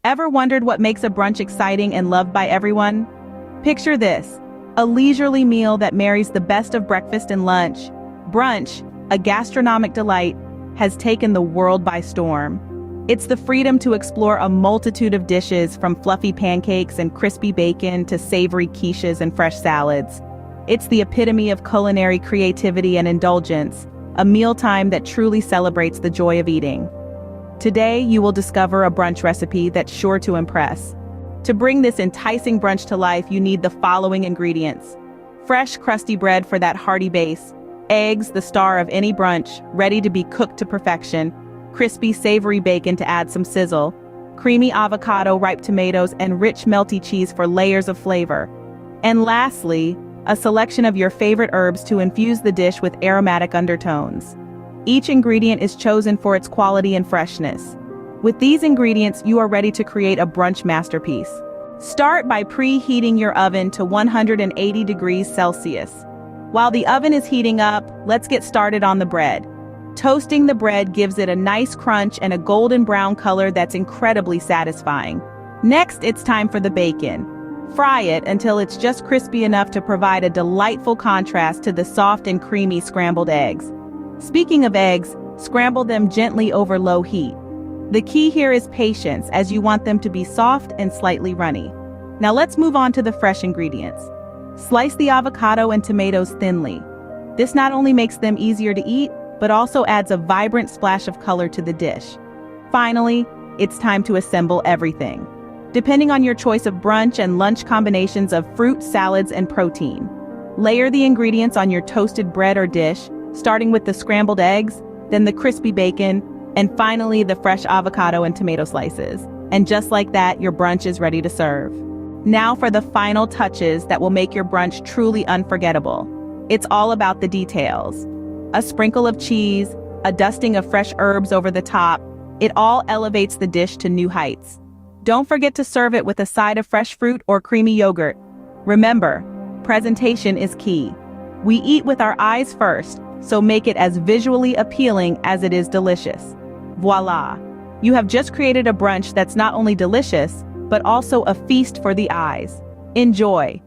Ever wondered what makes a brunch exciting and loved by everyone? Picture this, a leisurely meal that marries the best of breakfast and lunch. Brunch, a gastronomic delight, has taken the world by storm. It's the freedom to explore a multitude of dishes, from fluffy pancakes and crispy bacon to savory quiches and fresh salads. It's the epitome of culinary creativity and indulgence, a mealtime that truly celebrates the joy of eating. Today, you will discover a brunch recipe that's sure to impress. To bring this enticing brunch to life, you need the following ingredients. Fresh, crusty bread for that hearty base. Eggs, the star of any brunch, ready to be cooked to perfection. Crispy, savory bacon to add some sizzle. Creamy avocado, ripe tomatoes, and rich, melty cheese for layers of flavor. And lastly, a selection of your favorite herbs to infuse the dish with aromatic undertones. Each ingredient is chosen for its quality and freshness. With these ingredients, you are ready to create a brunch masterpiece. Start by preheating your oven to 180 degrees Celsius. While the oven is heating up, let's get started on the bread. Toasting the bread gives it a nice crunch and a golden brown color that's incredibly satisfying. Next, it's time for the bacon. Fry it until it's just crispy enough to provide a delightful contrast to the soft and creamy scrambled eggs. Speaking of eggs, scramble them gently over low heat. The key here is patience, as you want them to be soft and slightly runny. Now let's move on to the fresh ingredients. Slice the avocado and tomatoes thinly. This not only makes them easier to eat, but also adds a vibrant splash of color to the dish. Finally, it's time to assemble everything. Depending on your choice of brunch and lunch combinations of fruit, salads, and protein. Layer the ingredients on your toasted bread or dish, starting with the scrambled eggs, then the crispy bacon, and finally the fresh avocado and tomato slices. And just like that, your brunch is ready to serve. Now for the final touches that will make your brunch truly unforgettable. It's all about the details. A sprinkle of cheese, a dusting of fresh herbs over the top, it all elevates the dish to new heights. Don't forget to serve it with a side of fresh fruit or creamy yogurt. Remember, presentation is key. We eat with our eyes first, so make it as visually appealing as it is delicious. Voila! You have just created a brunch that's not only delicious, but also a feast for the eyes. Enjoy!